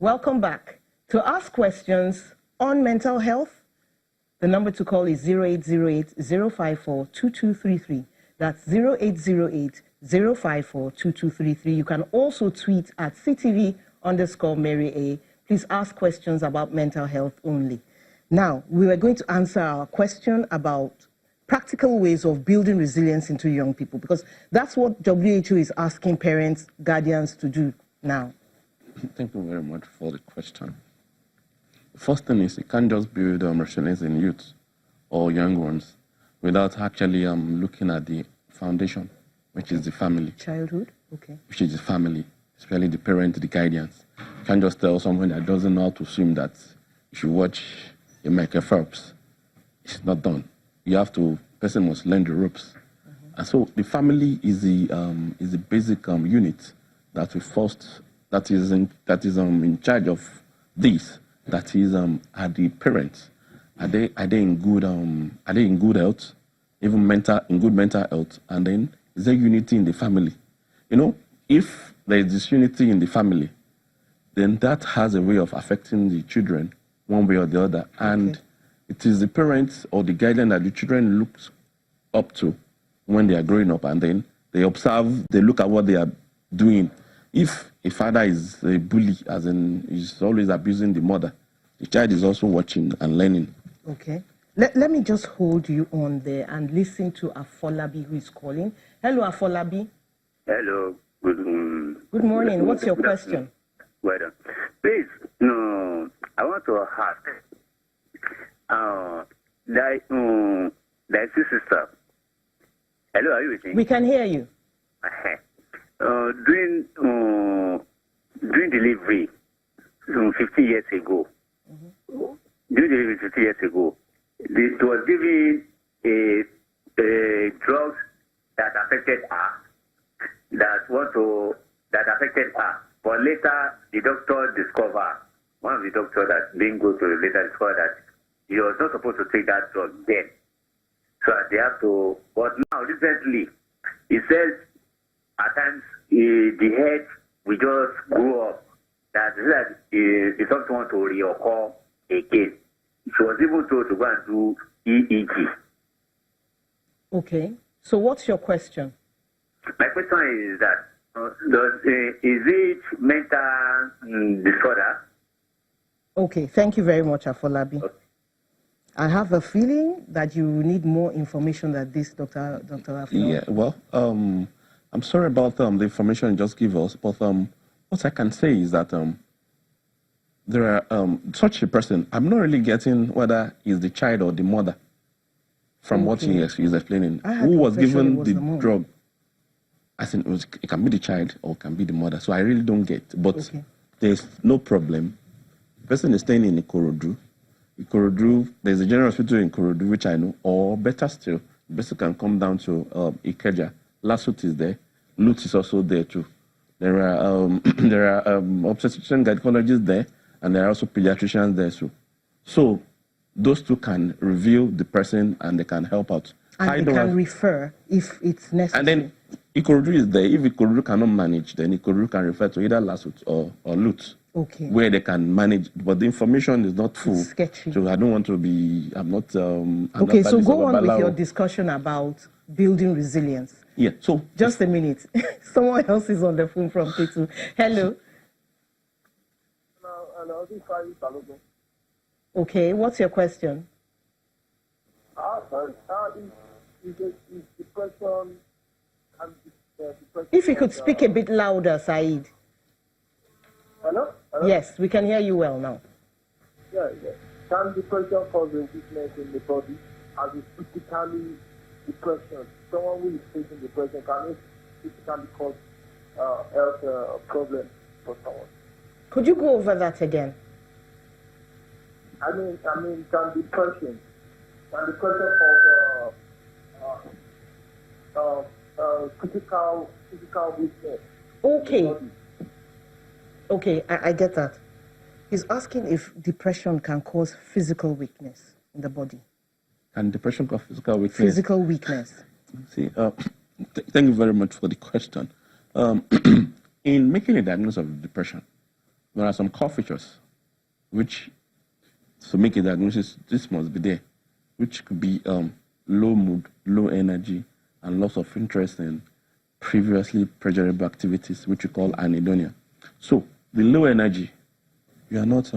Welcome back. To ask questions on mental health, the number to call is 0808-054-2233. That's 0808-054-2233. You can also tweet at CTV_Mary A. Please ask questions about mental health only. Now, we were going to answer our question about practical ways of building resilience into young people, because that's what WHO is asking parents, guardians to do now. Thank you very much for the question. The first thing is you can't just build resilience in youth or young ones without actually looking at the foundation, which is the family. Childhood, okay. Which is the family, especially the parent, the guardians. You can't just tell someone that doesn't know how to swim that you should watch a Michael Phelps. It's not done. You have to, person must learn the ropes. And so the family is the basic unit that we first, that is in charge of this. That is, are the parents, are they in good health, even in good mental health, and then is there unity in the family? You know, if there is disunity in the family, then that has a way of affecting the children one way or the other, and it is the parents or the guardian that the children look up to when they are growing up, and then they observe, they look at what they are doing. If a father is a bully, as in he's always abusing the mother, the child is also watching and learning. Okay. Let me just hold you on there and listen to Afolabi, who is calling. Hello, Afolabi. Hello. Good morning. What's your question? Well done. Please, no, I want to ask. There's a sister. Hello, are you with me? We can hear you. During delivery, 50 years ago, during delivery 50 years ago, it was given a drug that affected her, that affected her. But later, the doctor discovered, one of the doctors that didn't go to later discovered that he was not supposed to take that drug then. So they have to, but now recently, he says at times the head will just grow up. That if something want to reoccur again. She was able to go and do EEG. Okay. So what's your question? My question is that, is it mental disorder? Okay. Thank you very much, Afolabi. Okay. I have a feeling that you need more information than this, Dr. Afolabi. Yeah, well, I'm sorry about the information you just give us, but what I can say is that there are such a person. I'm not really getting whether it's the child or the mother from what he is explaining. Who was given the drug? I think it can be the child or it can be the mother. So I really don't get. But there's no problem. The person is staying in Ikorodu. There's a general hospital in Ikorodu, which I know. Or better still, the person can come down to Ikeja. Lasut is there. Lut is also there too. There are obstetrician gynecologists there, and there are also pediatricians there too. So those two can reveal the person and they can help out. And they can refer if it's necessary. And then Ikorodu is there. If Ikorodu cannot manage, then Ikorodu can refer to either Lasut or Lut. Okay. Where they can manage, but the information is not full. It's sketchy. So I don't want to be, I'm not... okay, so go on with your discussion about building resilience. Yeah, so... Just a minute. Someone else is on the phone from Pt.3. Hello. Okay, what's your question? If you could speak a bit louder, Saeed. Hello? Hello? Yes, we can hear you well now. Yeah. Can depression cause a weakness in the body as a physically depression? Someone who is facing depression, can it physically cause health problem for someone? Could you go over that again? I mean, can depression cause physical weakness? Okay. Okay, I get that. He's asking if depression can cause physical weakness in the body. Can depression cause physical weakness? Physical weakness. See, thank you very much for the question. In making a diagnosis of depression, there are some core features which, to make a diagnosis, this must be there, which could be low mood, low energy, and loss of interest in previously pleasurable activities, which we call anhedonia. So the low energy, you are not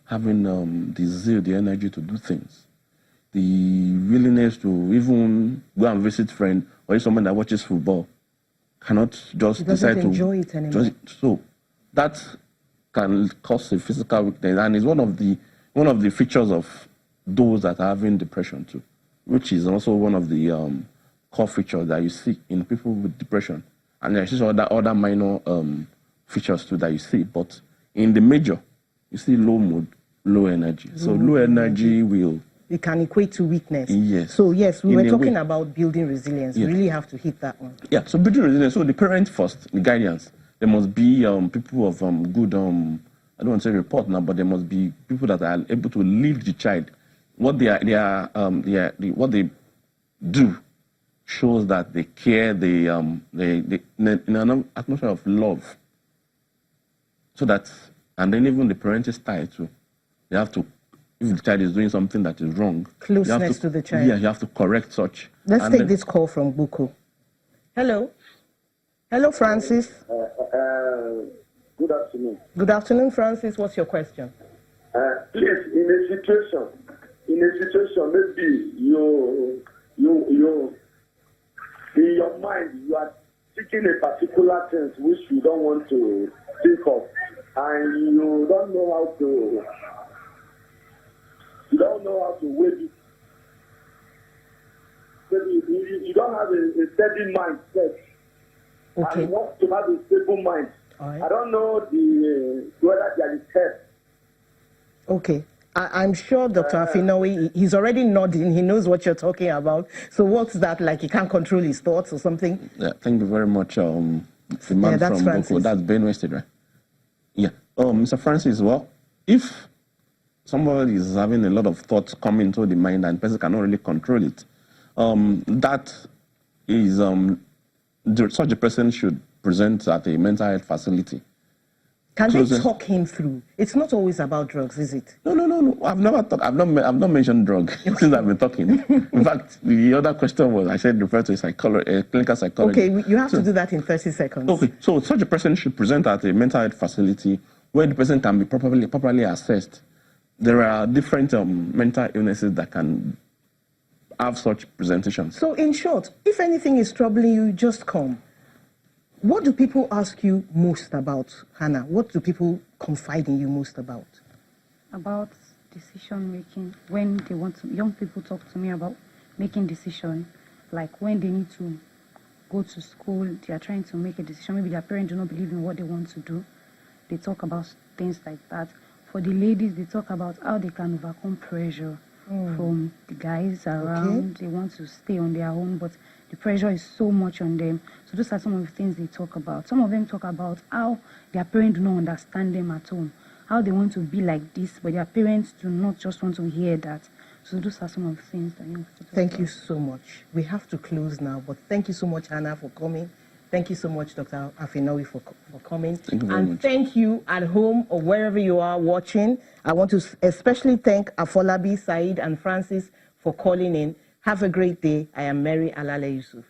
having the zeal, the energy to do things, the willingness to even go and visit friend or someone that watches football cannot just decide to enjoy it anymore. So that can cause a physical weakness, and is one of the features of those that are having depression too, which is also one of the core features that you see in people with depression. And there's other minor features too that you see, but in the major, you see low mood, low energy. So low energy will... It can equate to weakness. Yes. So yes, we were talking about building resilience. Yes. We really have to hit that one. Yeah, so building resilience, so the parent first, the guidance. There must be people of good, I don't want to say report now, but there must be people that are able to lead the child. What what they do shows that they care, they in an atmosphere of love. So that, and then even the parental style too. They have to, if the child is doing something that is wrong, closeness to the child. Yeah, you have to correct such. Let's take this call from Buko. Hello. Hello, Francis. Good afternoon. Good afternoon, Francis. What's your question? Please, in a situation, maybe you in your mind, you are seeking a particular thing which you don't want to think of, and you don't know how to weigh it. Maybe you don't have a steady mindset. Okay. And you want to have a stable mind. Right. I don't know whether there is help. Okay. I'm sure Dr. Afinowi, he's already nodding. He knows what you're talking about. So what's that like? He can't control his thoughts or something? Yeah, thank you very much. The man that's from Francis. Boko, that's Benue State, right? Yeah. Mr. Francis, well, if somebody is having a lot of thoughts coming into the mind and the person cannot really control it, that is, such a person should present at a mental health facility. Can they talk him through? It's not always about drugs, is it? No. I've not mentioned drug since I've been talking. In fact, the other question was, I said refer to a clinical psychologist. Okay, you have to do that in 30 seconds. Okay, so such a person should present at a mental health facility where the person can be properly assessed. There are different mental illnesses that can have such presentations. So in short, if anything is troubling you, just come. What do people ask you most about, Hannah? What do people confide in you most about? About decision making. When they want to, young people talk to me about making decisions, like when they need to go to school, they are trying to make a decision. Maybe their parents do not believe in what they want to do. They talk about things like that. For the ladies, they talk about how they can overcome pressure from the guys around. Okay. They want to stay on their own, but the pressure is so much on them. So those are some of the things they talk about. Some of them talk about how their parents do not understand them at home, how they want to be like this, but their parents do not just want to hear that. So those are some of the things that young people talk about. Thank you so much. We have to close now, but thank you so much, Hannah, for coming. Thank you so much, Dr. Afinowi, for coming. Thank you very much. Thank you at home or wherever you are watching. I want to especially thank Afolabi, Said, and Francis for calling in. Have a great day. I am Mary Alale Yusuf.